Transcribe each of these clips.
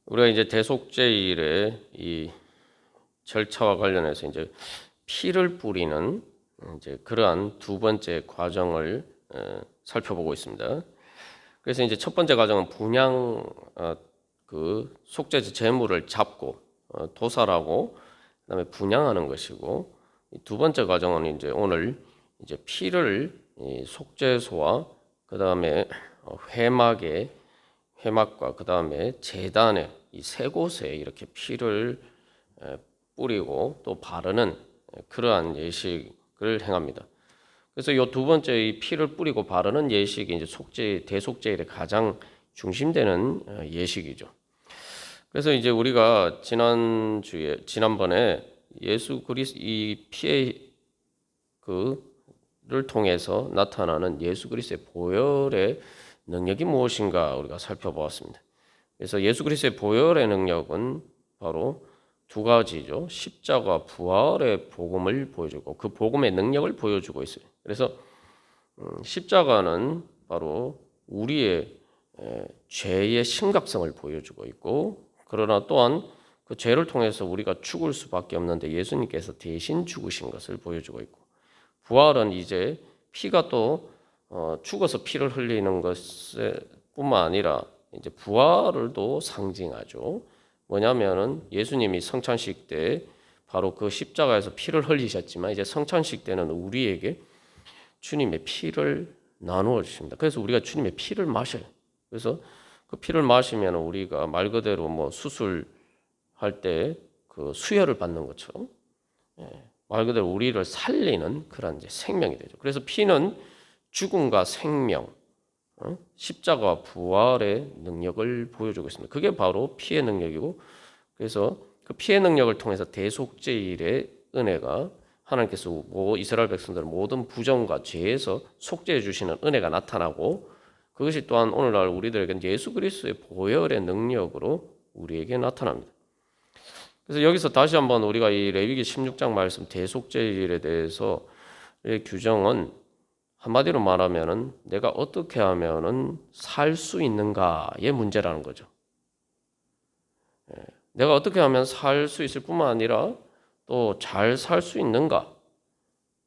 우리가 이제 대속죄일의 이 절차와 관련해서 이제 피를 뿌리는 이제 그러한 두 번째 과정을 살펴보고 있습니다. 그래서 이제 첫 번째 과정은 분향 그 속죄제 제물을 잡고 도살하고 그다음에 분향하는 것이고, 두 번째 과정은 이제 오늘 이제 피를 속죄소와 그다음에 회막과 그다음에 제단에 이 세 곳에 이렇게 피를 뿌리고 또 바르는 그러한 예식을 행합니다. 그래서 이 두 번째 이 피를 뿌리고 바르는 예식이 이제 대속죄일의 가장 중심되는 예식이죠. 그래서 이제 우리가 지난번에 예수 그리스도 이 피의 그를 통해서 나타나는 예수 그리스도의 보혈의 능력이 무엇인가 우리가 살펴보았습니다. 그래서 예수 그리스도의 보혈의 능력은 바로 두 가지죠. 십자가 부활의 복음을 보여주고 그 복음의 능력을 보여주고 있어요. 그래서 십자가는 바로 우리의 죄의 심각성을 보여주고 있고, 그러나 또한 그 죄를 통해서 우리가 죽을 수밖에 없는데 예수님께서 대신 죽으신 것을 보여주고 있고, 부활은 이제 피가 또 죽어서 피를 흘리는 것뿐만 아니라 이제 부활을 또 상징하죠. 뭐냐면은 예수님이 성찬식 때 바로 그 십자가에서 피를 흘리셨지만 이제 성찬식 때는 우리에게 주님의 피를 나누어 주십니다. 그래서 우리가 주님의 피를 마셔요. 그래서 그 피를 마시면 우리가 말 그대로 뭐 수술할 때 그 수혈을 받는 것처럼 말 그대로 우리를 살리는 그런 이제 생명이 되죠. 그래서 피는 죽음과 생명, 십자가와 부활의 능력을 보여주고 있습니다. 그게 바로 피의 능력이고, 그래서 그 피의 능력을 통해서 대속죄일의 은혜가 하나님께서 이스라엘 백성들의 모든 부정과 죄에서 속죄해 주시는 은혜가 나타나고, 그것이 또한 오늘날 우리들에게는 예수 그리스도의 보혈의 능력으로 우리에게 나타납니다. 그래서 여기서 다시 한번 우리가 이 레위기 16장 말씀 대속죄일에 대해서 의 규정은 한마디로 말하면은 내가 어떻게 하면은 살 수 있는가의 문제라는 거죠. 내가 어떻게 하면 살 수 있을 뿐만 아니라 또 잘 살 수 있는가,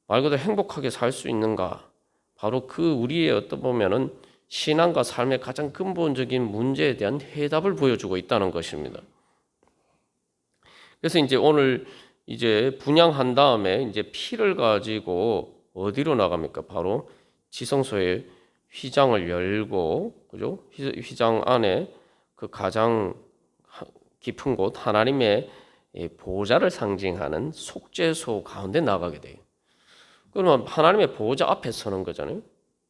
말 그대로 행복하게 살 수 있는가, 바로 그 우리의 어떤 보면은 신앙과 삶의 가장 근본적인 문제에 대한 해답을 보여주고 있다는 것입니다. 그래서 이제 오늘 이제 분향한 다음에 이제 피를 가지고 어디로 나갑니까? 바로 지성소의 휘장을 열고, 그죠? 휘장 안에 그 가장 깊은 곳 하나님의 보좌를 상징하는 속죄소 가운데 나가게 돼요. 그러면 하나님의 보좌 앞에 서는 거잖아요.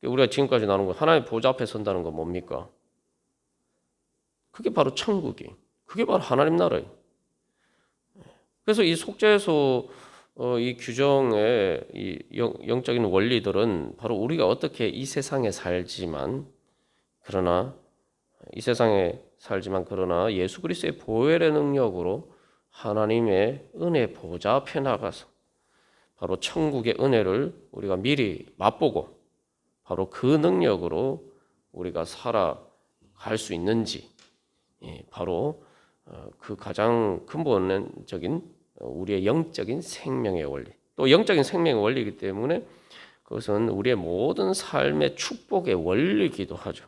우리가 지금까지 나눈 거 하나님의 보좌 앞에 선다는 건 뭡니까? 그게 바로 천국이, 그게 바로 하나님 나라예요. 그래서 이 속죄소 이 규정의 이 영적인 원리들은 바로 우리가 어떻게 이 세상에 살지만 그러나 예수 그리스도의 보혈의 능력으로 하나님의 은혜 보좌 앞에 나가서 바로 천국의 은혜를 우리가 미리 맛보고 바로 그 능력으로 우리가 살아갈 수 있는지, 바로 그 가장 근본적인 우리의 영적인 생명의 원리, 또 영적인 생명의 원리이기 때문에 그것은 우리의 모든 삶의 축복의 원리이기도 하죠.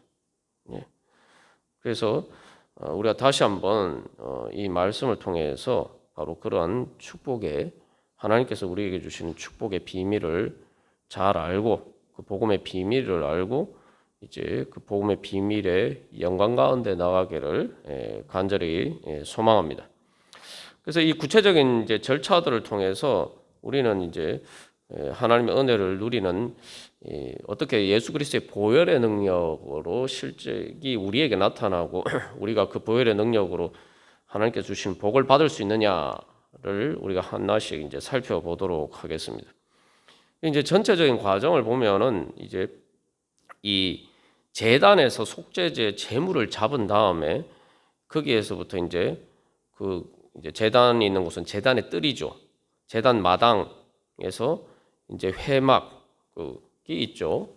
그래서 우리가 다시 한번 이 말씀을 통해서 바로 그러한 축복의 하나님께서 우리에게 주시는 축복의 비밀을 잘 알고 그 복음의 비밀을 알고 이제 그 복음의 비밀의 영광 가운데 나가기를 간절히 소망합니다. 그래서 이 구체적인 이제 절차들을 통해서 우리는 이제 하나님의 은혜를 누리는 어떻게 예수 그리스도의 보혈의 능력으로 실제이 우리에게 나타나고 우리가 그 보혈의 능력으로 하나님께 주신 복을 받을 수 있느냐를 우리가 하나씩 이제 살펴보도록 하겠습니다. 이제 전체적인 과정을 보면은 이제 이 제단에서 속죄제 제물을 잡은 다음에 거기에서부터 이제 이제 제단이 있는 곳은 제단의 뜰이죠. 제단 마당에서 이제 회막이 있죠.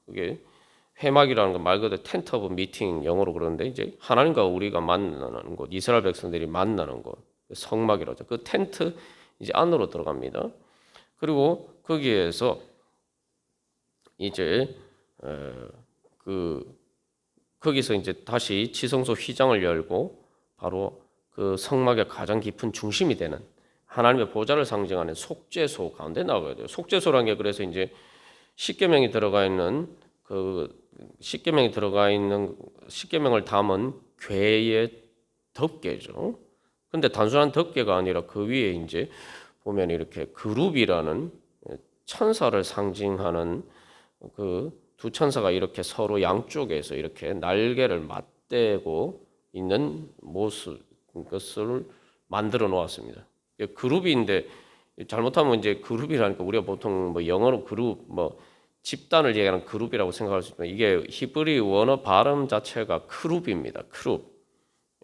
그게 회막이라는 건 말 그대로 텐트 오브 미팅 영어로 그러는데 이제 하나님과 우리가 만나는 곳, 이스라엘 백성들이 만나는 곳, 성막이라죠. 그 텐트 이제 안으로 들어갑니다. 그리고 거기에서 이제 거기서 이제 다시 지성소 휘장을 열고 바로 그 성막의 가장 깊은 중심이 되는 하나님의 보좌를 상징하는 속죄소 가운데 나가야 돼요. 속죄소라는 게 그래서 이제 십계명이 들어가 있는 십계명을 담은 궤의 덮개죠. 근데 단순한 덮개가 아니라 그 위에 이제 보면 이렇게 그룹이라는 천사를 상징하는 그 두 천사가 이렇게 서로 양쪽에서 이렇게 날개를 맞대고 있는 모습 것을 만들어 놓았습니다. 그룹인데 잘못하면 이제 그룹이라니까 우리가 보통 뭐 영어로 그룹 뭐 집단을 얘기하는 그룹이라고 생각할 수 있지만 이게 히브리 원어 발음 자체가 크룹입니다. 크룹.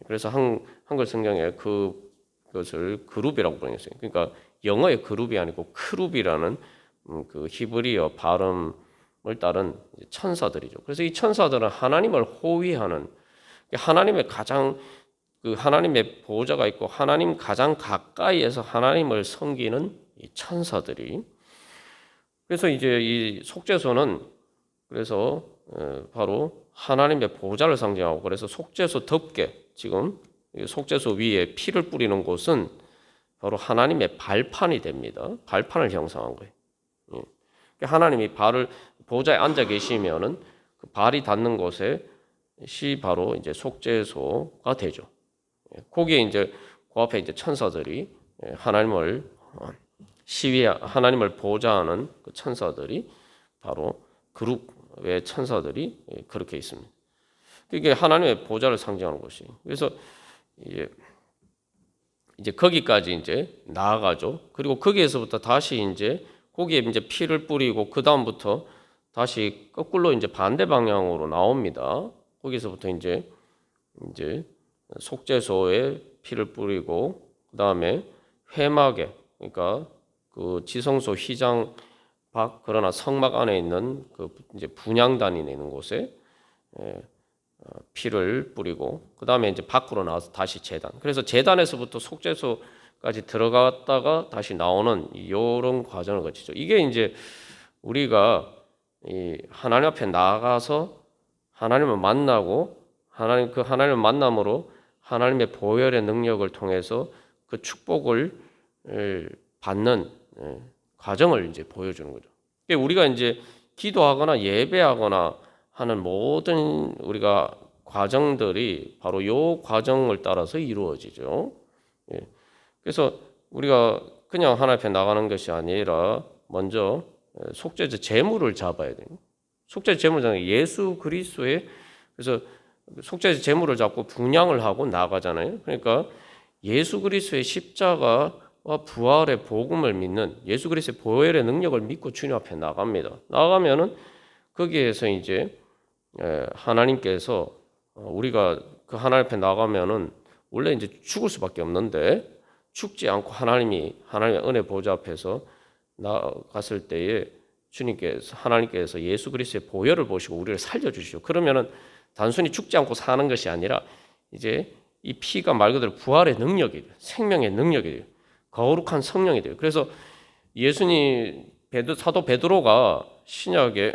그래서 한글 성경에 그것을 그룹이라고 번역했어요. 그러니까 영어의 그룹이 아니고 크룹이라는 그 히브리어 발음을 따른 천사들이죠. 그래서 이 천사들은 하나님을 호위하는 하나님의 가장 하나님의 보호자가 있고 하나님 가장 가까이에서 하나님을 섬기는 이 천사들이 그래서 이제 이 속죄소는 그래서 바로 하나님의 보호자를 상징하고 그래서 속죄소 덮개 지금 속죄소 위에 피를 뿌리는 곳은 바로 하나님의 발판이 됩니다. 발판을 형성한 거예요. 하나님이 보호자에 앉아 계시면은 그 발이 닿는 곳이 바로 이제 속죄소가 되죠. 거기에 이제 그 앞에 이제 천사들이 하나님을 하나님을 보호자하는 그 천사들이 바로 그룹의 천사들이 그렇게 있습니다. 이게 하나님의 보호자를 상징하는 것이. 그래서 이제 거기까지 이제 나아가죠. 그리고 거기에서부터 다시 이제 거기에 이제 피를 뿌리고 그 다음부터 다시 거꾸로 이제 반대 방향으로 나옵니다. 거기서부터 이제 속죄소에 피를 뿌리고 그 다음에 회막에 그러니까 그 지성소 휘장 밖 그러나 성막 안에 있는 그 이제 분향단이 있는 곳에 피를 뿌리고 그 다음에 이제 밖으로 나와서 다시 제단. 그래서 제단에서부터 속죄소까지 들어갔다가 다시 나오는 이런 과정을 거치죠. 이게 이제 우리가 이 하나님 앞에 나아가서 하나님을 만나고 하나님을 만남으로 하나님의 보혈의 능력을 통해서 그 축복을 받는 과정을 이제 보여주는 거죠. 우리가 이제 기도하거나 예배하거나 하는 모든 우리가 과정들이 바로 이 과정을 따라서 이루어지죠. 그래서 우리가 그냥 하나님 앞에 나가는 것이 아니라 먼저 속죄제 제물을 잡아야 돼요. 속죄제 제물 잡는 예수 그리스도의 그래서 속죄제 제물을 잡고 분향을 하고 나가잖아요. 그러니까 예수 그리스도의 십자가와 부활의 복음을 믿는 예수 그리스도의 보혈의 능력을 믿고 주님 앞에 나갑니다. 나가면은 거기에서 이제 하나님께서 우리가 그 하나님 앞에 나가면은 원래 이제 죽을 수밖에 없는데 죽지 않고 하나님의 은혜 보좌 앞에서 나갔을 때에 하나님께서 예수 그리스도의 보혈을 보시고 우리를 살려주시죠. 그러면은 단순히 죽지 않고 사는 것이 아니라 이제 이 피가 말 그대로 부활의 능력이 돼요. 생명의 능력이 돼요. 거룩한 성령이 돼요. 그래서 사도 베드로가 신약에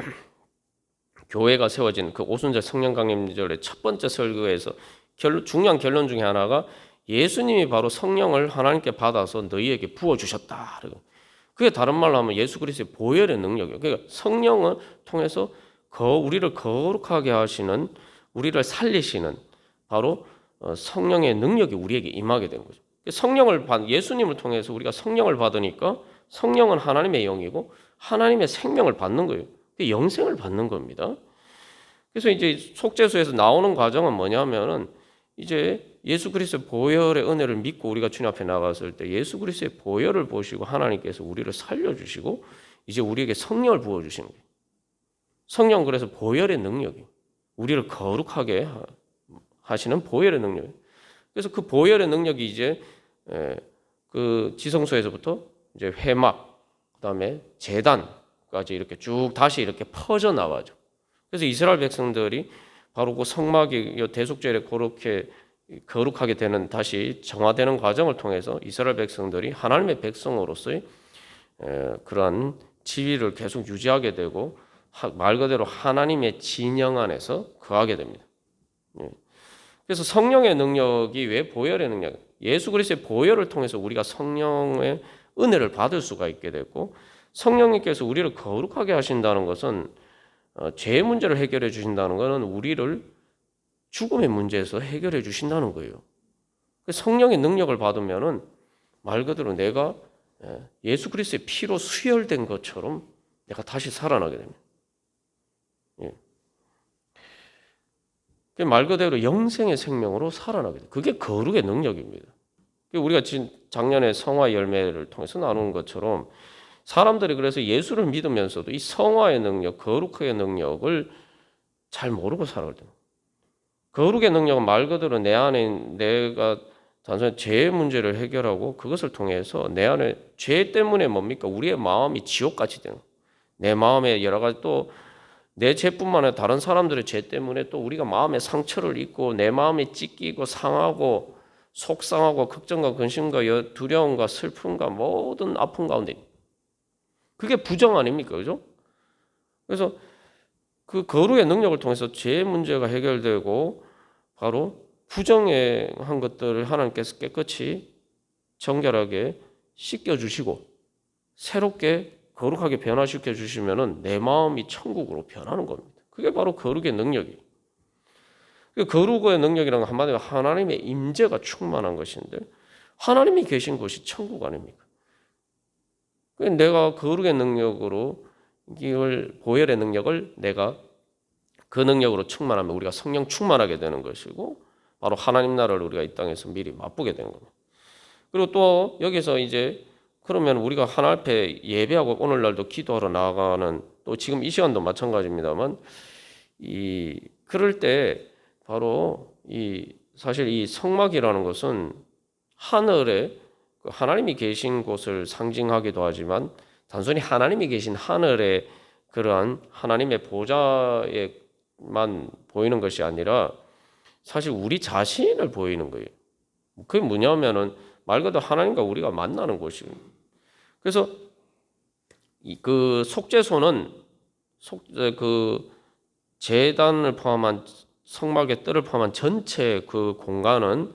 교회가 세워진 그 오순절 성령 강림절의 첫 번째 설교에서 중요한 결론 중에 하나가 예수님이 바로 성령을 하나님께 받아서 너희에게 부어주셨다. 그게 다른 말로 하면 예수 그리스도의 보혈의 능력이에요. 그러니까 성령을 통해서 우리를 거룩하게 하시는 우리를 살리시는 바로 성령의 능력이 우리에게 임하게 된 거죠. 예수님을 통해서 우리가 성령을 받으니까 성령은 하나님의 영이고 하나님의 생명을 받는 거예요. 영생을 받는 겁니다. 그래서 이제 속죄소에서 나오는 과정은 뭐냐면은 이제 예수 그리스도의 보혈의 은혜를 믿고 우리가 주님 앞에 나갔을 때 예수 그리스도의 보혈을 보시고 하나님께서 우리를 살려주시고 이제 우리에게 성령을 부어주시는 거예요. 성령 그래서 보혈의 능력이 우리를 거룩하게 하시는 보혈의 능력. 그래서 그 보혈의 능력이 이제 그 지성소에서부터 이제 회막, 그다음에 제단까지 이렇게 쭉 다시 이렇게 퍼져 나가죠. 그래서 이스라엘 백성들이 바로 그 성막이 대속죄에 그렇게 거룩하게 되는 다시 정화되는 과정을 통해서 이스라엘 백성들이 하나님의 백성으로서의 그러한 지위를 계속 유지하게 되고 말 그대로 하나님의 진영 안에서 거하게 됩니다. 그래서 성령의 능력이 왜 보혈의 능력? 예수 그리스도의 보혈을 통해서 우리가 성령의 은혜를 받을 수가 있게 됐고 성령님께서 우리를 거룩하게 하신다는 것은 죄의 문제를 해결해 주신다는 것은 우리를 죽음의 문제에서 해결해 주신다는 거예요. 성령의 능력을 받으면은 말 그대로 내가 예수 그리스도의 피로 수혈된 것처럼 내가 다시 살아나게 됩니다. 말 그대로 영생의 생명으로 살아나게 돼요. 그게 거룩의 능력입니다. 우리가 작년에 성화 열매를 통해서 나누는 것처럼 사람들이 그래서 예수를 믿으면서도 이 성화의 능력, 거룩의 능력을 잘 모르고 살아갈 때 거룩의 능력은 말 그대로 내 안에 내가 단순히 죄의 문제를 해결하고 그것을 통해서 내 안에 죄 때문에 뭡니까? 우리의 마음이 지옥같이 되는 거예요. 내 마음에 여러 가지 또 내 죄뿐만 아니라 다른 사람들의 죄 때문에 또 우리가 마음에 상처를 입고 내 마음이 찢기고 상하고 속상하고 걱정과 근심과 두려움과 슬픔과 모든 아픔 가운데 그게 부정 아닙니까? 그죠? 그래서 그 거룩의 능력을 통해서 죄의 문제가 해결되고 바로 부정한 것들을 하나님께서 깨끗이 정결하게 씻겨주시고 새롭게 거룩하게 변화시켜 주시면은 내 마음이 천국으로 변하는 겁니다. 그게 바로 거룩의 능력이에요. 거룩의 능력이라는 건 한마디로 하나님의 임재가 충만한 것인데 하나님이 계신 곳이 천국 아닙니까? 내가 거룩의 능력으로 이걸 보혈의 능력을 내가 그 능력으로 충만하면 우리가 성령 충만하게 되는 것이고 바로 하나님 나라를 우리가 이 땅에서 미리 맛보게 되는 겁니다. 그리고 또 여기서 이제 그러면 우리가 하나님 앞에 예배하고 오늘날도 기도하러 나아가는 또 지금 이 시간도 마찬가지입니다만 그럴 때 바로 사실 이 성막이라는 것은 하늘에 하나님이 계신 곳을 상징하기도 하지만 단순히 하나님이 계신 하늘의 그러한 하나님의 보좌에만 보이는 것이 아니라 사실 우리 자신을 보이는 거예요. 그게 뭐냐면은 말 그대로 하나님과 우리가 만나는 곳입니다. 그래서 그 속죄소는 그 제단을 포함한 성막의 뜰을 포함한 전체 그 공간은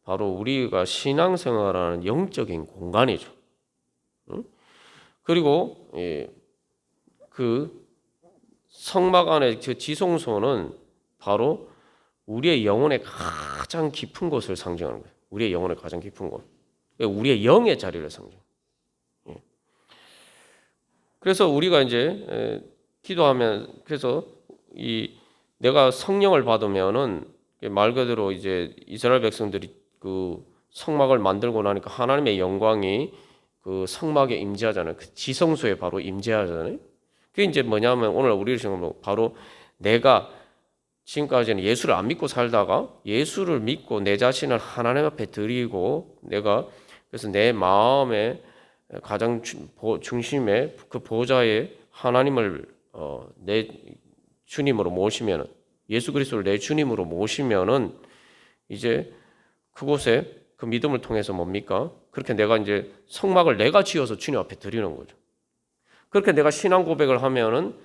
바로 우리가 신앙생활하는 영적인 공간이죠. 그리고 그 성막 안에 그 지성소는 바로 우리의 영혼의 가장 깊은 곳을 상징하는 거예요. 우리의 영혼의 가장 깊은 곳. 우리의 영의 자리를 상징. 그래서 우리가 이제 기도하면 그래서 내가 성령을 받으면은 말 그대로 이제 이스라엘 백성들이 그 성막을 만들고 나니까 하나님의 영광이 그 성막에 임재하잖아요. 그 지성소에 바로 임재하잖아요. 그게 이제 뭐냐면 오늘 우리를 생각하면 바로 내가 지금까지는 예수를 안 믿고 살다가 예수를 믿고 내 자신을 하나님 앞에 드리고 내가 그래서 내 마음의 가장 중심에 그 보좌에 하나님을 내 주님으로 모시면은 예수 그리스도를 내 주님으로 모시면은 이제 그곳에 그 믿음을 통해서 뭡니까? 그렇게 내가 이제 성막을 내가 지어서 주님 앞에 드리는 거죠. 그렇게 내가 신앙 고백을 하면은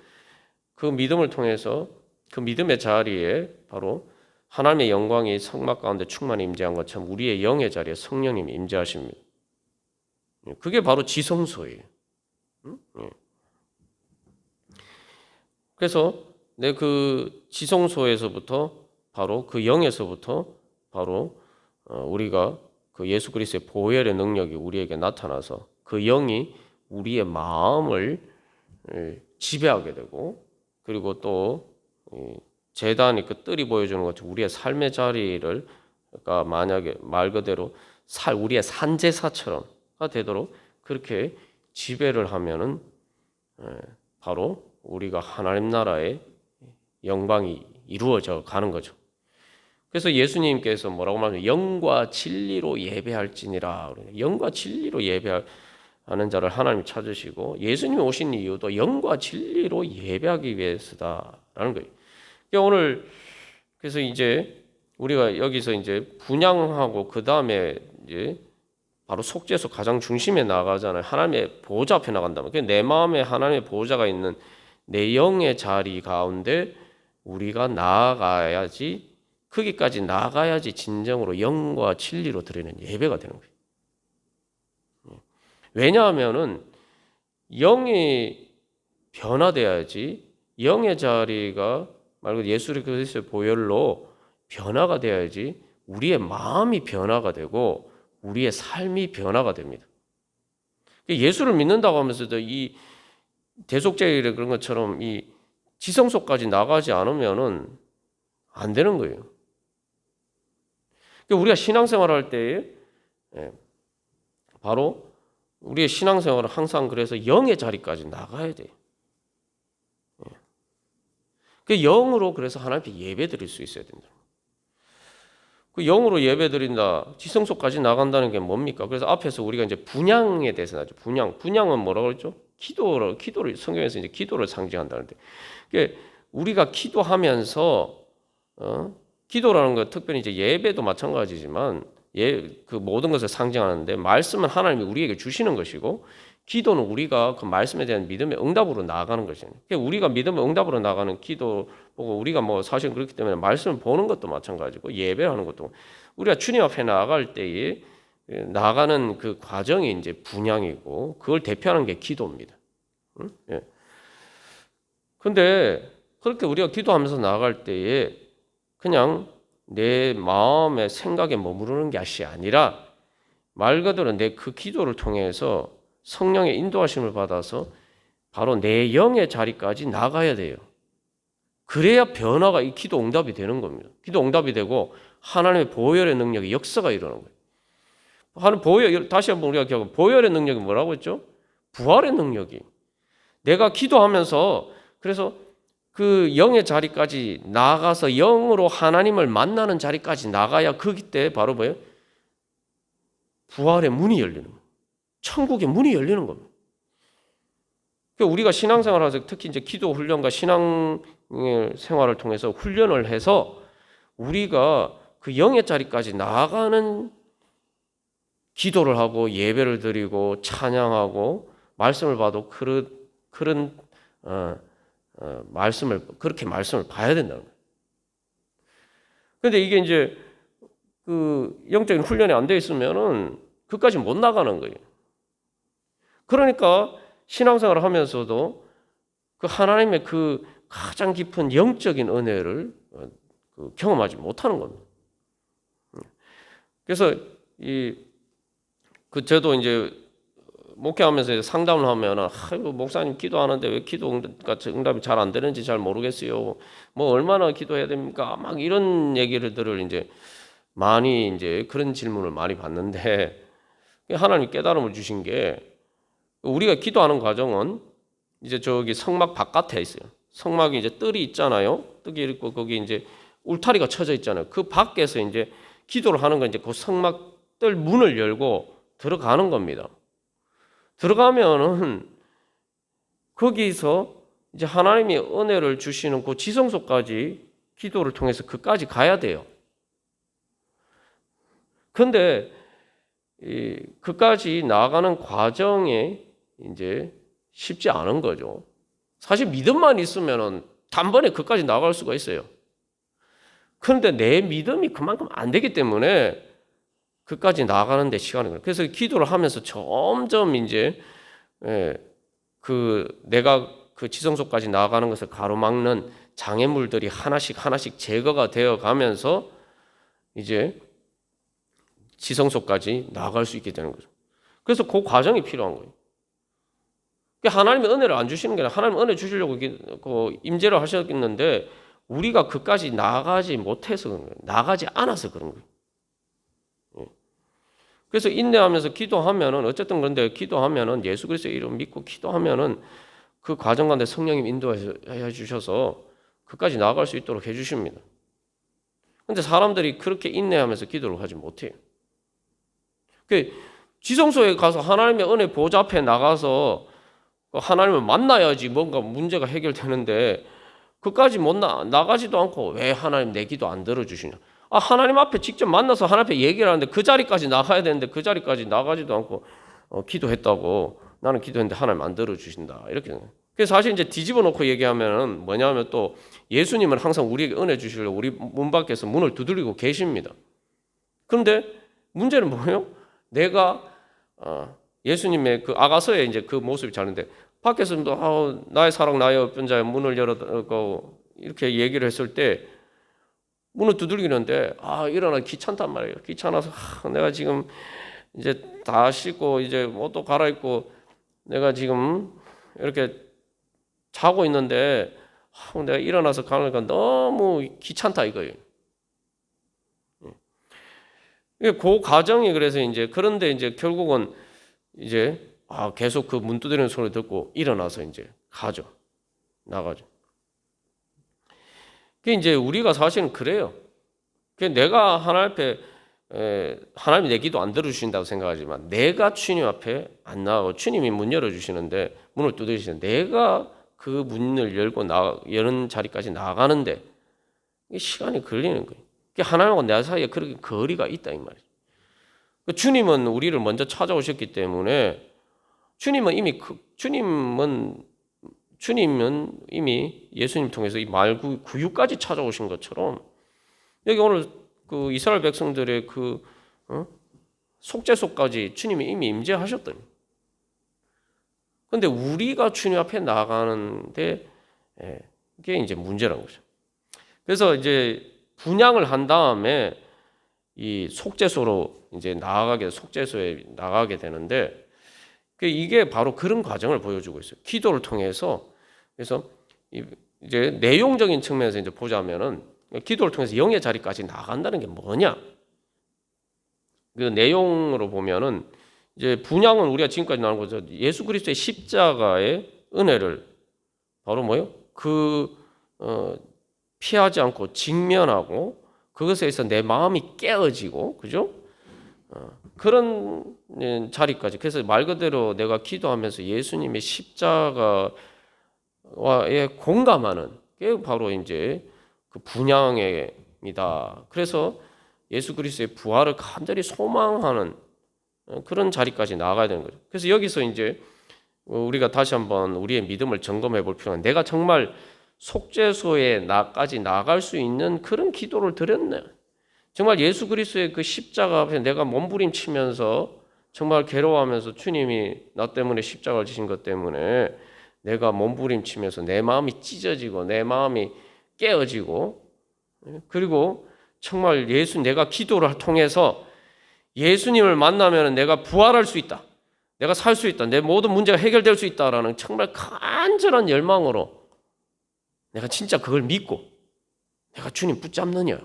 그 믿음을 통해서 그 믿음의 자리에 바로 하나님의 영광이 성막 가운데 충만히 임재한 것처럼 우리의 영의 자리에 성령님이 임재하십니다. 그게 바로 지성소예요. 그래서 내 그 지성소에서부터 바로 그 영에서부터 바로 우리가 그 예수 그리스도의 보혈의 능력이 우리에게 나타나서 그 영이 우리의 마음을 지배하게 되고 그리고 또 제단이 그 뜰이 보여주는 것처럼 우리의 삶의 자리를 그러니까 만약에 말 그대로 우리의 산제사처럼 되도록 그렇게 지배를 하면은 바로 우리가 하나님 나라의 영광이 이루어져 가는 거죠. 그래서 예수님께서 뭐라고 말하면 영과 진리로 예배할지니라. 영과 진리로 예배하는 자를 하나님 찾으시고 예수님이 오신 이유도 영과 진리로 예배하기 위해서다라는 거예요. 오늘 그래서 이제 우리가 여기서 이제 분양하고 그 다음에 이제 바로 속죄소 가장 중심에 나가잖아요. 하나님의 보호자 앞에 나간다면 내 마음에 하나님의 보호자가 있는 내 영의 자리 가운데 우리가 나아가야지, 거기까지 나가야지 진정으로 영과 진리로 드리는 예배가 되는 거예요. 왜냐하면은 영이 변화돼야지, 영의 자리가 말고 예수 그리스도의 보혈로 변화가 돼야지 우리의 마음이 변화가 되고 우리의 삶이 변화가 됩니다. 예수를 믿는다고 하면서도 이 대속죄일에 그런 것처럼 이 지성소까지 나가지 않으면은 안 되는 거예요. 우리가 신앙생활 할 때에 바로 우리의 신앙생활은 항상 그래서 영의 자리까지 나가야 돼요. 그 영으로 그래서 하나님께 예배 드릴 수 있어야 된다. 그 영으로 예배 드린다, 지성소까지 나간다는 게 뭡니까? 그래서 앞에서 우리가 이제 분양에 대해서 나죠. 분양은 뭐라고 그랬죠? 기도를 성경에서 이제 기도를 상징한다는데, 우리가 기도하면서 기도라는 것 특별히 이제 예배도 마찬가지지만 그 모든 것을 상징하는데 말씀은 하나님이 우리에게 주시는 것이고 기도는 우리가 그 말씀에 대한 믿음의 응답으로 나아가는 것이에요. 우리가 믿음의 응답으로 나가는 기도 보고 우리가 뭐 사실 그렇기 때문에 말씀을 보는 것도 마찬가지고 예배하는 것도 우리가 주님 앞에 나아갈 때에 나아가는 그 과정이 이제 분향이고 그걸 대표하는 게 기도입니다. 그런데 그렇게 우리가 기도하면서 나아갈 때에 그냥 내 마음의 생각에 머무르는 것이 아니라 말 그대로 내 그 기도를 통해서 성령의 인도하심을 받아서 바로 내 영의 자리까지 나가야 돼요. 그래야 변화가 이 기도 응답이 되는 겁니다. 기도 응답이 되고 하나님의 보혈의 능력이 역사가 일어나는 거예요. 다시 한번 우리가 기억하고 보혈의 능력이 뭐라고 했죠? 부활의 능력이. 내가 기도하면서 그래서 그 영의 자리까지 나가서 영으로 하나님을 만나는 자리까지 나가야 그때 바로 뭐예요? 부활의 문이 열리는 거예요. 천국의 문이 열리는 겁니다. 우리가 신앙생활에서 특히 이제 기도 훈련과 신앙 생활을 통해서 훈련을 해서 우리가 그 영의 자리까지 나아가는 기도를 하고 예배를 드리고 찬양하고 말씀을 봐도 그런 그렇게 말씀을 봐야 된다는 거예요. 그런데 이게 이제 그 영적인 훈련이 안 돼 있으면은 그까지 못 나가는 거예요. 그러니까 신앙생활을 하면서도 그 하나님의 그 가장 깊은 영적인 은혜를 경험하지 못하는 겁니다. 그래서 저도 이제 목회하면서 상담을 하면 목사님 기도하는데 왜 기도가 응답이 잘 안 되는지 잘 모르겠어요. 뭐 얼마나 기도해야 됩니까? 막 이런 얘기를 이제 많이 이제 그런 질문을 많이 받는데 하나님 깨달음을 주신 게 우리가 기도하는 과정은 이제 저기 성막 바깥에 있어요. 성막이 이제 뜰이 있잖아요. 뜰이 있고 거기 이제 울타리가 쳐져 있잖아요. 그 밖에서 이제 기도를 하는 건 이제 그 성막 뜰 문을 열고 들어가는 겁니다. 들어가면은 거기서 이제 하나님이 은혜를 주시는 그 지성소까지 기도를 통해서 그까지 가야 돼요. 그런데 그까지 나아가는 과정에 이제 쉽지 않은 거죠. 사실 믿음만 있으면은 단번에 그까지 나아갈 수가 있어요. 그런데 내 믿음이 그만큼 안 되기 때문에 그까지 나아가는데 시간이 걸려요. 그래서 기도를 하면서 점점 이제 내가 그 지성소까지 나아가는 것을 가로막는 장애물들이 하나씩 제거가 되어 가면서 이제 지성소까지 나아갈 수 있게 되는 거죠. 그래서 그 과정이 필요한 거예요. 하나님의 은혜를 안 주시는 게 아니라 하나님 은혜 주시려고 임재를 하셨겠는데 우리가 그까지 나가지 못해서 그런 거예요. 나가지 않아서 그런 거예요. 그래서 인내하면서 기도하면은 어쨌든 그런데 기도하면은 예수 그리스도의 이름 믿고 기도하면은 그 과정 가운데 성령님 인도해 주셔서 그까지 나아갈 수 있도록 해 주십니다. 그런데 사람들이 그렇게 인내하면서 기도를 하지 못해요. 지성소에 가서 하나님의 은혜 보좌 앞에 나가서 하나님을 만나야지 뭔가 문제가 해결되는데 그까지 못 나가지도 않고 왜 하나님 내 기도 안 들어주시냐? 하나님 앞에 직접 만나서 하나님 앞에 얘기를 하는데 그 자리까지 나가야 되는데 그 자리까지 나가지도 않고 기도했다고 나는 기도했는데 하나님 안 들어주신다 이렇게. 그래서 사실 이제 뒤집어 놓고 얘기하면은 뭐냐면 또 예수님은 항상 우리에게 은혜 주시려고 우리 문 밖에서 문을 두드리고 계십니다. 그런데 문제는 뭐예요? 내가 예수님의 그 아가서에 이제 그 모습이 자는데 밖에서도 나의 사랑 나의 어떤 자의 문을 열어고 이렇게 얘기를 했을 때 문을 두들기는데 일어나 귀찮단 말이에요. 귀찮아서 내가 지금 이제 다 씻고 이제 옷도 갈아입고 내가 지금 이렇게 자고 있는데 내가 일어나서 가니까 너무 귀찮다 이거예요. 그 과정이 그래서 이제 그런데 이제 결국은 이제 계속 그 문 두드리는 소리 듣고 일어나서 이제 가죠. 나가죠. 그 이제 우리가 사실은 그래요. 내가 하나님 앞에 하나님이 내 기도 안 들어주신다고 생각하지만 내가 주님 앞에 안 나가고 주님이 문 열어주시는데 문을 두드리시는데 내가 그 문을 열고 여는 자리까지 나가는데 시간이 걸리는 거예요. 하나님과 내 사이에 그렇게 거리가 있다 이 말이죠. 주님은 우리를 먼저 찾아오셨기 때문에 주님은 이미 예수님 통해서 이 구유까지 찾아오신 것처럼 여기 오늘 그 이스라엘 백성들의 그 속죄소까지 주님이 이미 임재하셨더니. 그런데 우리가 주님 앞에 나가는데 이게 이제 문제라는 거죠. 그래서 이제 분향을 한 다음에 이 속죄소로 이제 속죄소에 나가게 되는데 이게 바로 그런 과정을 보여주고 있어요. 기도를 통해서. 그래서 이제 내용적인 측면에서 이제 보자면은 기도를 통해서 영의 자리까지 나간다는 게 뭐냐? 그 내용으로 보면은 이제 분향은 우리가 지금까지 나온 거죠. 예수 그리스도의 십자가의 은혜를 바로 뭐요? 피하지 않고 직면하고 그것에 있어 내 마음이 깨어지고 그죠? 그런 자리까지. 그래서 말 그대로 내가 기도하면서 예수님의 십자가와에 공감하는 게 바로 이제 그 분향입니다. 그래서 예수 그리스도의 부활을 간절히 소망하는 그런 자리까지 나가야 되는 거죠. 그래서 여기서 이제 우리가 다시 한번 우리의 믿음을 점검해 볼 필요가 있는데 내가 정말 속죄소에 나까지 나갈 수 있는 그런 기도를 드렸네. 정말 예수 그리스도의 그 십자가 앞에 내가 몸부림치면서 정말 괴로워하면서 주님이 나 때문에 십자가를 지신 것 때문에 내가 몸부림치면서 내 마음이 찢어지고 내 마음이 깨어지고 그리고 정말 내가 기도를 통해서 예수님을 만나면 내가 부활할 수 있다. 내가 살 수 있다. 내 모든 문제가 해결될 수 있다라는 정말 간절한 열망으로 내가 진짜 그걸 믿고 내가 주님 붙잡느냐.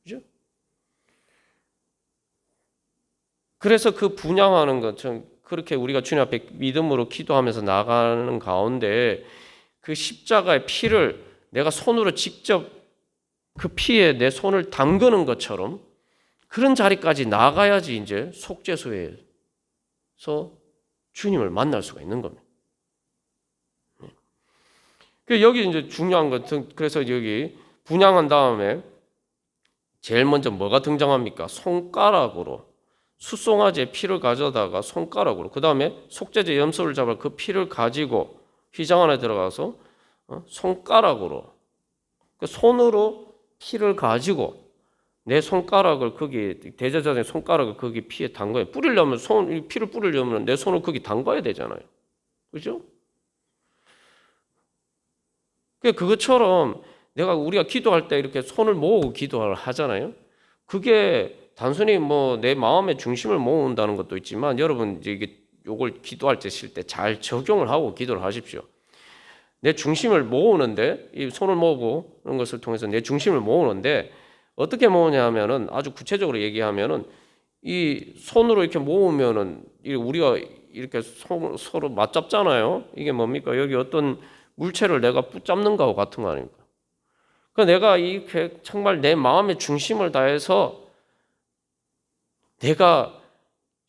그죠? 그래서 그 분향하는 것, 그렇게 우리가 주님 앞에 믿음으로 기도하면서 나가는 가운데 그 십자가의 피를 내가 손으로 직접 그 피에 내 손을 담그는 것처럼 그런 자리까지 나가야지 이제 속죄소에서 주님을 만날 수가 있는 겁니다. 여기 이제 중요한 것은 그래서 여기 분향한 다음에 제일 먼저 뭐가 등장합니까? 손가락으로 숫송아지의 피를 가져다가 손가락으로 그 다음에 속죄제 염소를 잡아 그 피를 가지고 휘장 안에 들어가서 손가락으로 그 손으로 피를 가지고 내 손가락을 거기 대제사장의 손가락을 거기 피에 담가야 뿌리려면 피를 뿌리려면 내 손을 거기 담가야 되잖아요. 그렇죠? 그것처럼 우리가 기도할 때 이렇게 손을 모으고 기도를 하잖아요. 그게 단순히 내 마음의 중심을 모은다는 것도 있지만 여러분 이제 요걸 기도할 때 쓸 때 잘 적용을 하고 기도를 하십시오. 내 중심을 모으는데 이 손을 모으고 그런 것을 통해서 내 중심을 모으는데 어떻게 모으냐 하면은 아주 구체적으로 얘기하면은 이 손으로 이렇게 모으면은 우리가 이렇게 서로 맞잡잖아요. 이게 뭡니까? 여기 어떤 물체를 내가 붙잡는 거하고 같은 거 아닙니까? 그러니까 내가 이렇게 정말 내 마음의 중심을 다해서 내가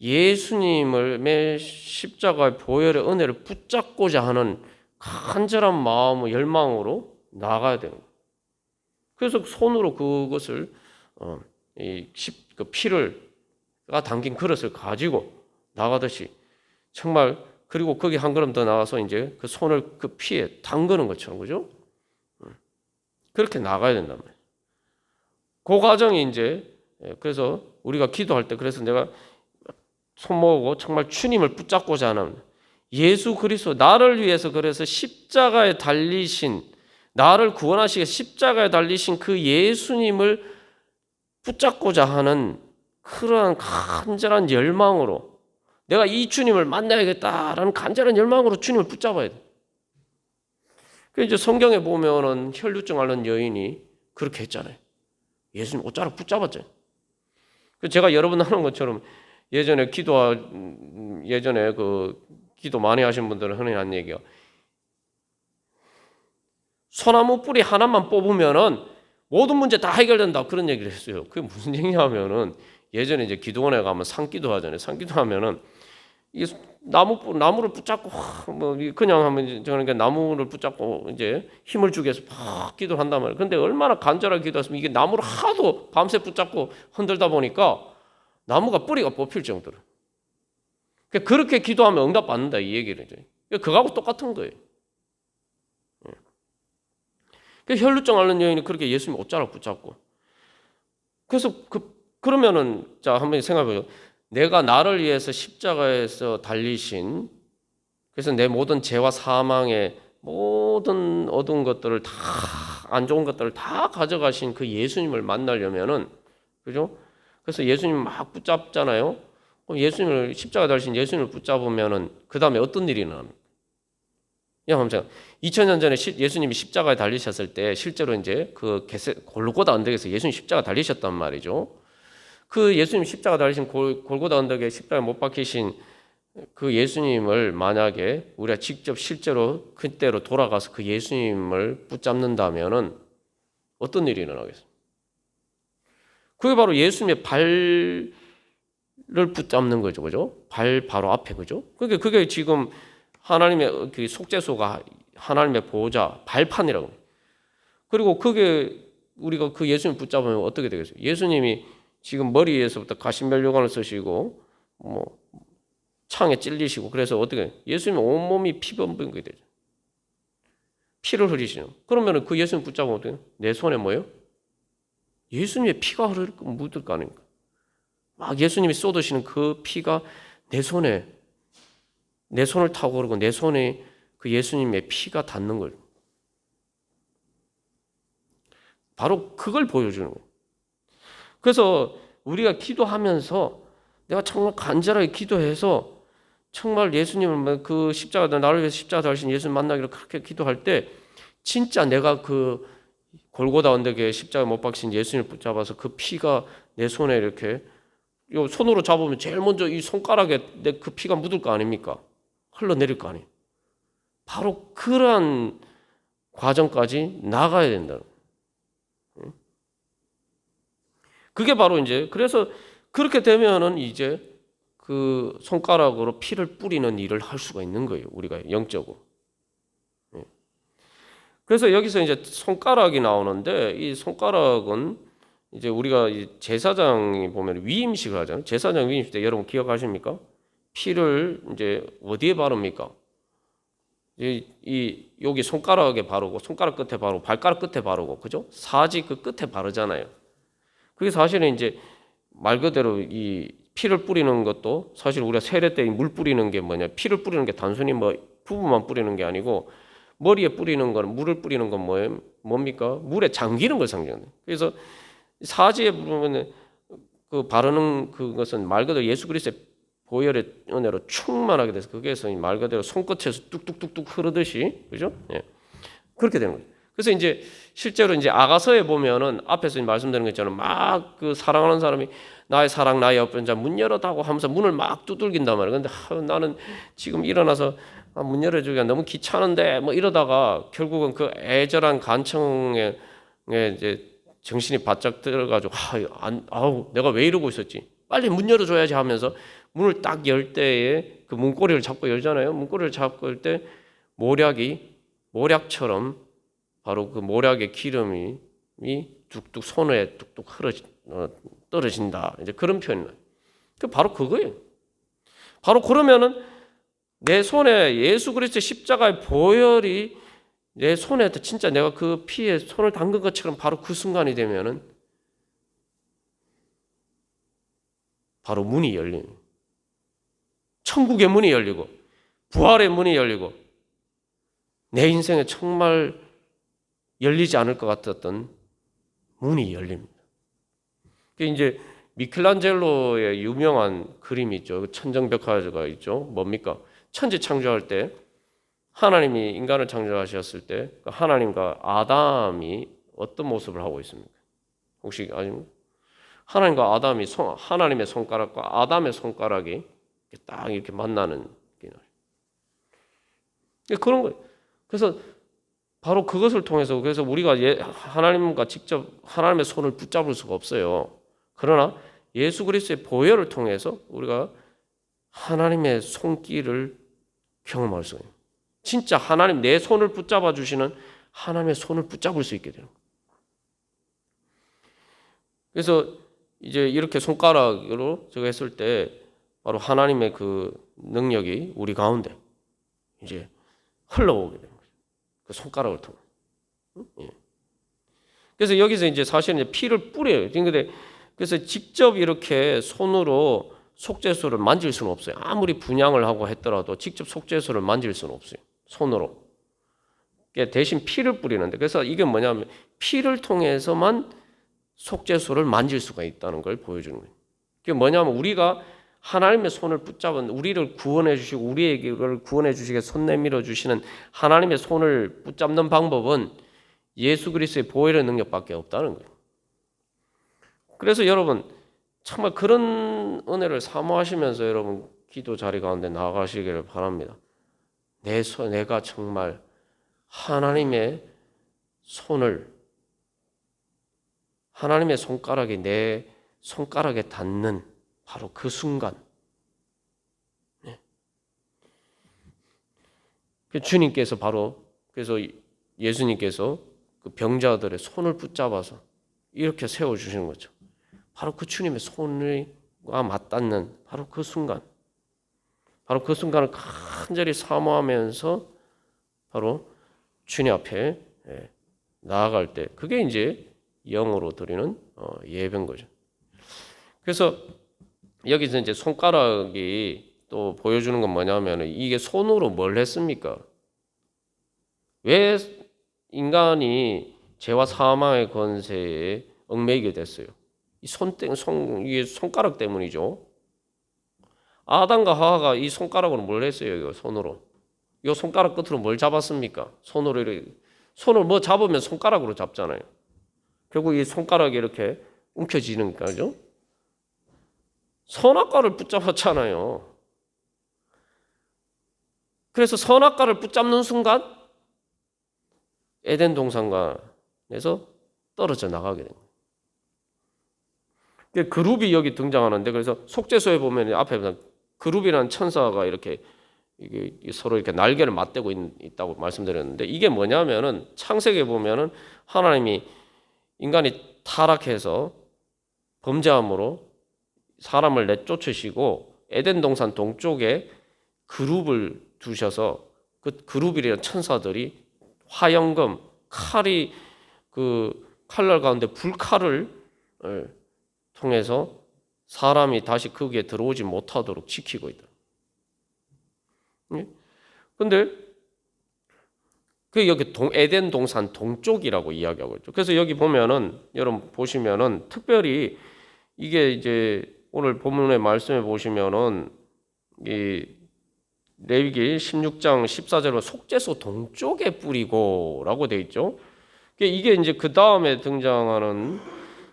예수님을 십자가의 보혈의 은혜를 붙잡고자 하는 간절한 마음의 열망으로 나가야 되는 거예요. 그래서 손으로 그것을 그 피가 담긴 그릇을 가지고 나가듯이 정말, 그리고 거기 한 걸음 더 나가서 이제 그 손을 그 피에 담그는 것처럼, 그죠? 그렇게 나가야 된단 말이에요. 그 과정이 이제, 그래서 우리가 기도할 때, 그래서 내가 손 모으고 정말 주님을 붙잡고자 하는 예수 그리스도, 나를 위해서 그래서 십자가에 달리신, 나를 구원하시게 십자가에 달리신 그 예수님을 붙잡고자 하는 그러한 간절한 열망으로, 내가 이 주님을 만나야겠다라는 간절한 열망으로 주님을 붙잡아야 돼. 그 이제 성경에 보면은 혈루증 앓는 여인이 그렇게 했잖아요. 예수님 옷자락 붙잡았잖아요. 제가 여러분 하는 것처럼 예전에 그 기도 많이 하신 분들은 흔히 하는 얘기가, 소나무 뿌리 하나만 뽑으면은 모든 문제 다 해결된다, 그런 얘기를 했어요. 그게 무슨 얘기냐면은, 예전에 이제 기도원에 가면 산기도 하잖아요. 산기도 하면은 이 나무를 붙잡고 뭐 그냥 하면, 그러니까 나무를 붙잡고 이제 힘을 주기 위해서 막 기도한단 말이에요. 근데 얼마나 간절하게 기도했으면 이게 나무를 하도 밤새 붙잡고 흔들다 보니까 나무가 뿌리가 뽑힐 정도로. 그렇게 기도하면 응답 받는다, 이 얘기를 이제. 그거하고 똑같은 거예요. 혈루증 앓는 여인이 그렇게 예수님 옷자락 붙잡고, 그래서 그러면은 자 한번 생각해보죠. 내가 나를 위해서 십자가에서 달리신, 그래서 내 모든 죄와 사망의 모든 어두운 것들을 다, 안 좋은 것들을 다 가져가신 그 예수님을 만나려면은, 그죠? 그래서 예수님 막 붙잡잖아요. 그럼 예수님을, 십자가 달리신 예수님을 붙잡으면은 그 다음에 어떤 일이 일어납니까? 그냥 한번 2000년 전에 예수님이 십자가에 달리셨을 때 실제로 이제 그 골고다 언덕에서 예수님 십자가 달리셨단 말이죠. 그 예수님 십자가 달리신 골고다 언덕에 십자가에 못 박히신 그 예수님을 만약에 우리가 직접 실제로 그때로 돌아가서 그 예수님을 붙잡는다면은 어떤 일이 일어나겠어요? 그게 바로 예수님의 발을 붙잡는 거죠, 그죠? 발 바로 앞에, 그죠? 그게 지금 하나님의 그 속죄소가 하나님의 보호자 발판이라고. 그리고 그게 우리가 그 예수님 붙잡으면 어떻게 되겠어요? 예수님이 지금 머리에서부터 가시면류관을 쓰시고 뭐 창에 찔리시고, 그래서 어떻게 예수님 온몸이 피범벅이 되죠. 피를 흘리시죠. 그러면 그 예수님 붙잡으면 어떻게? 내 손에 뭐예요? 예수님의 피가 묻을 거 아닙니까? 막 예수님이 쏟으시는 그 피가 내 손을 타고 그러고 내 손에 그 예수님의 피가 닿는 걸, 바로 그걸 보여주는 거예요. 그래서 우리가 기도하면서 내가 정말 간절하게 기도해서 정말 예수님을, 그 십자가, 나를 위해서 십자가 달리신 예수님 만나기를 그렇게 기도할 때 진짜 내가 그 골고다 언덕에 십자가 못 박힌 예수님을 붙잡아서 그 피가 내 손에 이렇게, 요 손으로 잡으면 제일 먼저 이 손가락에 내 그 피가 묻을 거 아닙니까? 흘러내릴 거 아니에요. 바로 그러한 과정까지 나가야 된다. 그게 바로 이제, 그래서 그렇게 되면은 이제 그 손가락으로 피를 뿌리는 일을 할 수가 있는 거예요, 우리가 영적으로. 그래서 여기서 이제 손가락이 나오는데, 이 손가락은 이제 우리가 제사장이 보면 위임식을 하잖아요. 제사장 위임식 때 여러분 기억하십니까? 피를 이제 어디에 바릅니까? 여기 손가락에 바르고, 손가락 끝에 바르고, 발가락 끝에 바르고, 그죠? 사지 그 끝에 바르잖아요. 그게 사실은 이제 말 그대로 이 피를 뿌리는 것도, 사실 우리가 세례 때 물 뿌리는 게 뭐냐? 피를 뿌리는 게 단순히 뭐 부부만 뿌리는 게 아니고, 머리에 뿌리는 건, 물을 뿌리는 건 뭡니까? 물에 잠기는 걸 상징해요. 그래서 사지에 보면 그 바르는 그것은 말 그대로 예수 그리스도의 보혈의 은혜로 충만하게 돼서, 거기에서 말 그대로 손끝에서 뚝뚝뚝뚝 흐르듯이, 그죠? 예. 그렇게 되는 거예요. 그래서 이제 실제로 이제 아가서에 보면은 앞에서 말씀드린 것처럼 막 그 사랑하는 사람이 나의 사랑, 나의 옆에 자 문 열어다고 하면서 문을 막 두들긴단 말이에요. 근데 나는 지금 일어나서 문 열어주기가 너무 귀찮은데 뭐 이러다가 결국은 그 애절한 간청에 이제 정신이 바짝 들어가지고 내가 왜 이러고 있었지? 빨리 문 열어줘야지 하면서 문을 딱 열 때에 그 문고리를 잡고 열잖아요. 문고리를 잡고 열 때 모략처럼 바로 그 모략의 기름이 뚝뚝 손에 뚝뚝 떨어진다. 이제 그런 표현이에요. 그 바로 그거예요. 바로 그러면은 내 손에 예수 그리스도의 십자가의 보혈이 내 손에 진짜 내가 그 피에 손을 담근 것처럼 바로 그 순간이 되면은 바로 문이 열리는, 천국의 문이 열리고 부활의 문이 열리고 내 인생에 정말 열리지 않을 것 같았던 문이 열립니다. 그 이제 미켈란젤로의 유명한 그림이 있죠. 천정벽화가 있죠. 뭡니까? 천지 창조할 때 하나님이 인간을 창조하셨을 때 하나님과 아담이 어떤 모습을 하고 있습니까? 혹시 아십니까? 하나님과 아담이 하나님의 손가락과 아담의 손가락이 딱 이렇게 만나는 그런 거예요. 그래서 바로 그것을 통해서 그래서 우리가 하나님과 직접 하나님의 손을 붙잡을 수가 없어요. 그러나 예수 그리스도의 보혈을 통해서 우리가 하나님의 손길을 경험할 수 있어요. 진짜 하나님 내 손을 붙잡아 주시는 하나님의 손을 붙잡을 수 있게 되는 거예요. 그래서 이제 이렇게 손가락으로 제가 했을 때 바로 하나님의 그 능력이 우리 가운데 이제 흘러오게 되는 거죠. 그 손가락을 통해. 그래서 여기서 이제 사실은 이제 피를 뿌려요. 그래서 직접 이렇게 손으로 속죄소를 만질 수는 없어요. 아무리 분향을 하고 했더라도 직접 속죄소를 만질 수는 없어요. 손으로. 대신 피를 뿌리는데 그래서 이게 뭐냐면 피를 통해서만 속죄소를 만질 수가 있다는 걸 보여주는 거예요. 그게 뭐냐면 우리가 하나님의 손을 붙잡은 우리를 구원해 주시고 우리에게를 구원해 주시게 손 내밀어 주시는 하나님의 손을 붙잡는 방법은 예수 그리스도의 보혈의 능력밖에 없다는 거예요. 그래서 여러분 정말 그런 은혜를 사모하시면서 여러분 기도 자리 가운데 나아가시기를 바랍니다. 내가 정말 하나님의 손을 하나님의 손가락이 내 손가락에 닿는 바로 그 순간 주님께서 바로 그래서 예수님께서 그 병자들의 손을 붙잡아서 이렇게 세워주시는 거죠. 바로 그 주님의 손과 맞닿는 바로 그 순간 바로 그 순간을 간절히 사모하면서 바로 주님 앞에 나아갈 때 그게 이제 영으로 드리는 예배인 거죠. 그래서 여기서 이제 손가락이 또 보여주는 건 뭐냐면 이게 손으로 뭘 했습니까? 왜 인간이 죄와 사망의 권세에 얽매이게 됐어요? 이게 손가락 때문이죠. 아담과 하와가 이 손가락으로 뭘 했어요? 이거 손으로. 이 손가락 끝으로 뭘 잡았습니까? 손으로 이렇게 손을 뭐 잡으면 손가락으로 잡잖아요. 결국 이 손가락이 이렇게 움켜쥐는 거죠. 선악과를 붙잡았잖아요. 그래서 선악과를 붙잡는 순간 에덴 동산에서 떨어져 나가게 됩니다. 그룹이 여기 등장하는데 그래서 속죄소에 보면 앞에 그룹이라는 천사가 이렇게 서로 이렇게 날개를 맞대고 있다고 말씀드렸는데 이게 뭐냐면은 창세기에 보면은 하나님이 인간이 타락해서 범죄함으로 사람을 내쫓으시고 에덴 동산 동쪽에 그룹을 두셔서 그 그룹이라는 천사들이 화영금 칼이 그 칼날 가운데 불칼을 통해서 사람이 다시 거기에 들어오지 못하도록 지키고 있다. 근데 그 여기 에덴 동산 동쪽이라고 이야기하고 있죠. 그래서 여기 보면은 여러분 보시면은 특별히 이게 이제 오늘 본문의 말씀에 보시면은 이 레위기 16장 14절에 속죄소 동쪽에 뿌리고라고 돼 있죠. 이게 이제 그 다음에 등장하는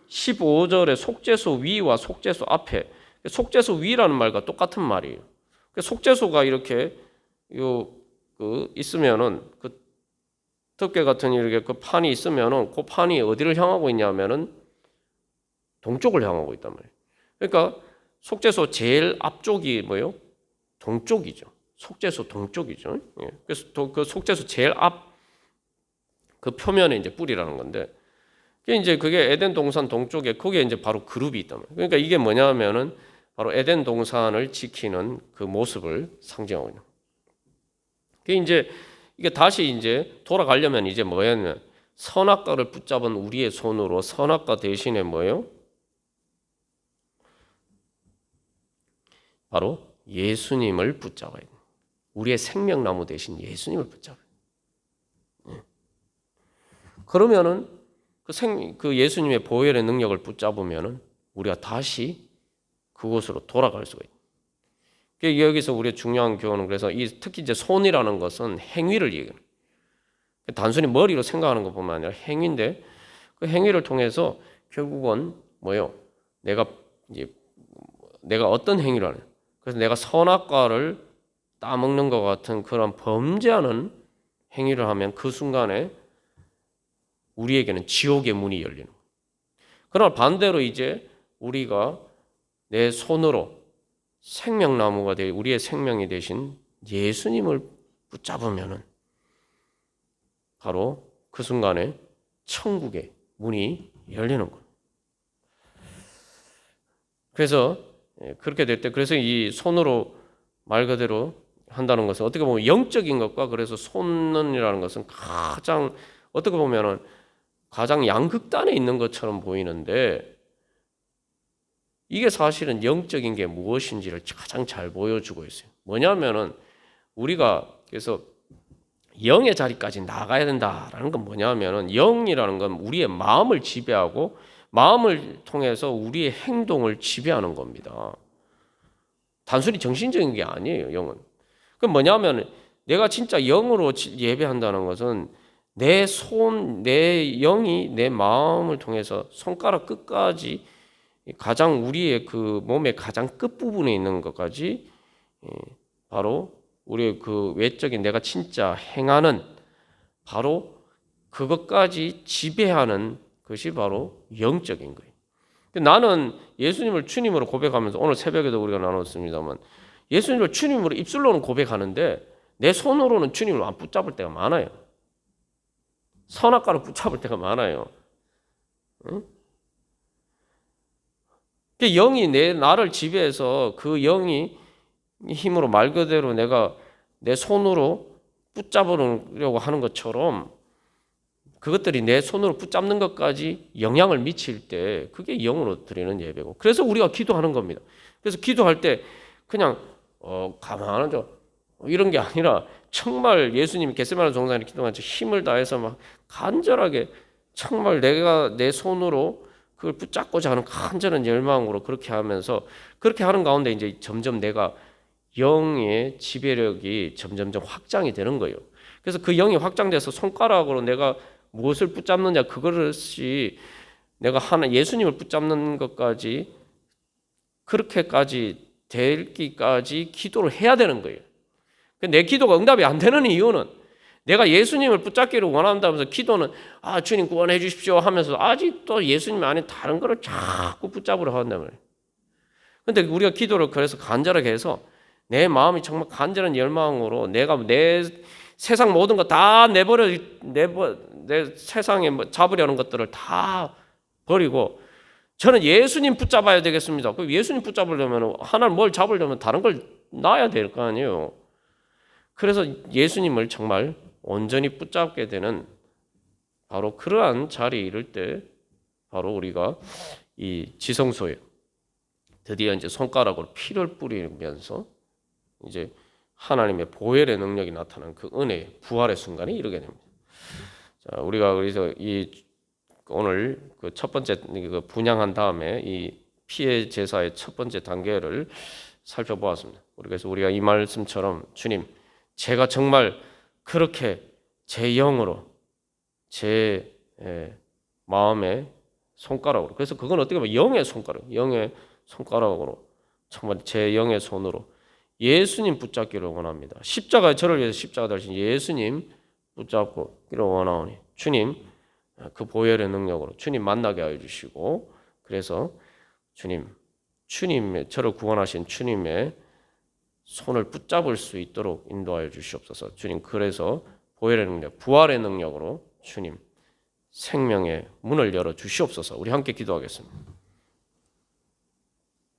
15절에 속죄소 위와 속죄소 앞에 속죄소 위라는 말과 똑같은 말이에요. 속죄소가 이렇게 있으면은 그 덮개 같은 이렇게 그 판이 있으면은 그 판이 어디를 향하고 있냐면은 동쪽을 향하고 있단 말이에요. 그러니까 속죄소 제일 앞쪽이 뭐예요? 동쪽이죠. 속죄소 동쪽이죠. 그래서 그 속죄소 제일 앞 그 표면에 이제 뿌리라는 건데, 그게 에덴 동산 동쪽에 거기에 이제 바로 그룹이 있단 말이에요. 그러니까 이게 뭐냐면은 바로 에덴 동산을 지키는 그 모습을 상징하고 있는. 이게 다시 이제 돌아가려면 이제 뭐였냐? 선악과를 붙잡은 우리의 손으로 선악과 대신에 뭐예요? 바로 예수님을 붙잡아야 돼. 우리의 생명나무 대신 예수님을 붙잡아야 돼. 그러면은 그 예수님의 보혈의 능력을 붙잡으면은 우리가 다시 그곳으로 돌아갈 수가 있다. 여기서 우리의 중요한 교훈은 그래서 특히 이제 손이라는 것은 행위를 얘기해요. 단순히 머리로 생각하는 것 뿐만 아니라 행위인데 그 행위를 통해서 결국은 뭐요? 내가 어떤 행위를 하냐? 그래서 내가 선악과를 따먹는 것 같은 그런 범죄하는 행위를 하면 그 순간에 우리에게는 지옥의 문이 열리는 거예요. 그러나 반대로 이제 우리가 내 손으로 생명나무가 되 우리의 생명이 되신 예수님을 붙잡으면은 바로 그 순간에 천국의 문이 열리는 거예요. 그래서 그렇게 될 때 그래서 이 손으로 말 그대로 한다는 것은 어떻게 보면 영적인 것과 그래서 손이라는 것은 가장 어떻게 보면은 가장 양극단에 있는 것처럼 보이는데 이게 사실은 영적인 게 무엇인지를 가장 잘 보여주고 있어요. 뭐냐면은 우리가 그래서 영의 자리까지 나가야 된다라는 건 뭐냐면은 영이라는 건 우리의 마음을 지배하고 마음을 통해서 우리의 행동을 지배하는 겁니다. 단순히 정신적인 게 아니에요, 영은. 그럼 뭐냐면 내가 진짜 영으로 예배한다는 것은 내 영이 내 마음을 통해서 손가락 끝까지 가장 우리의 그 몸의 가장 끝부분에 있는 것까지 바로 우리의 그 외적인 내가 진짜 행하는 바로 그것까지 지배하는 것이 바로 영적인 거예요. 나는 예수님을 주님으로 고백하면서 오늘 새벽에도 우리가 나눴습니다만 예수님을 주님으로 입술로는 고백하는데 내 손으로는 주님을 안 붙잡을 때가 많아요. 선악과를 붙잡을 때가 많아요. 응? 영이 나를 지배해서 그 영이 힘으로 말 그대로 내가 내 손으로 붙잡으려고 하는 것처럼 그것들이 내 손으로 붙잡는 것까지 영향을 미칠 때 그게 영으로 드리는 예배고 그래서 우리가 기도하는 겁니다. 그래서 기도할 때 그냥 가만한 이런 게 아니라 정말 예수님이 겟세마네 동산에 기도한 힘을 다해서 막 간절하게 정말 내가 내 손으로 그걸 붙잡고자 하는 간절한 열망으로 그렇게 하면서 그렇게 하는 가운데 이제 점점 내가 영의 지배력이 점점점 확장이 되는 거예요. 그래서 그 영이 확장돼서 손가락으로 내가 무엇을 붙잡느냐 그것이 내가 예수님을 붙잡는 것까지 그렇게까지 되기까지 기도를 해야 되는 거예요. 내 기도가 응답이 안 되는 이유는 내가 예수님을 붙잡기를 원한다면서 기도는 주님 구원해 주십시오 하면서 아직도 예수님 안에 다른 거를 자꾸 붙잡으려 한단 말이에요. 그런데 우리가 기도를 그래서 간절하게 해서 내 마음이 정말 간절한 열망으로 내가 내 세상 모든 거 다 내 세상에 잡으려는 것들을 다 버리고 저는 예수님 붙잡아야 되겠습니다. 그 예수님 붙잡으려면 하나를 뭘 잡으려면 다른 걸 놔야 될 거 아니에요. 그래서 예수님을 정말 온전히 붙잡게 되는 바로 그러한 자리에 이를 때 바로 우리가 이 지성소에 드디어 이제 손가락으로 피를 뿌리면서 이제 하나님의 보혈의 능력이 나타나는 그 은혜의 부활의 순간에 이르게 됩니다. 자, 우리가 그래서 오늘 그 첫 번째 그 분향한 다음에 이 피의 제사의 첫 번째 단계를 살펴보았습니다. 그래서 우리가 이 말씀처럼 주님, 제가 정말 그렇게 제 영으로 제 마음의 손가락으로 그래서 그건 어떻게 보면 영의 손가락으로 정말 제 영의 손으로 예수님 붙잡기를 원합니다. 십자가 저를 위해서 십자가 달신 예수님 붙잡기를 원하오니 주님 그 보혈의 능력으로 주님 만나게 하여 주시고 그래서 주님의 저를 구원하신 주님의 손을 붙잡을 수 있도록 인도하여 주시옵소서. 주님 그래서 보혈의 능력, 부활의 능력으로 주님 생명의 문을 열어 주시옵소서. 우리 함께 기도하겠습니다.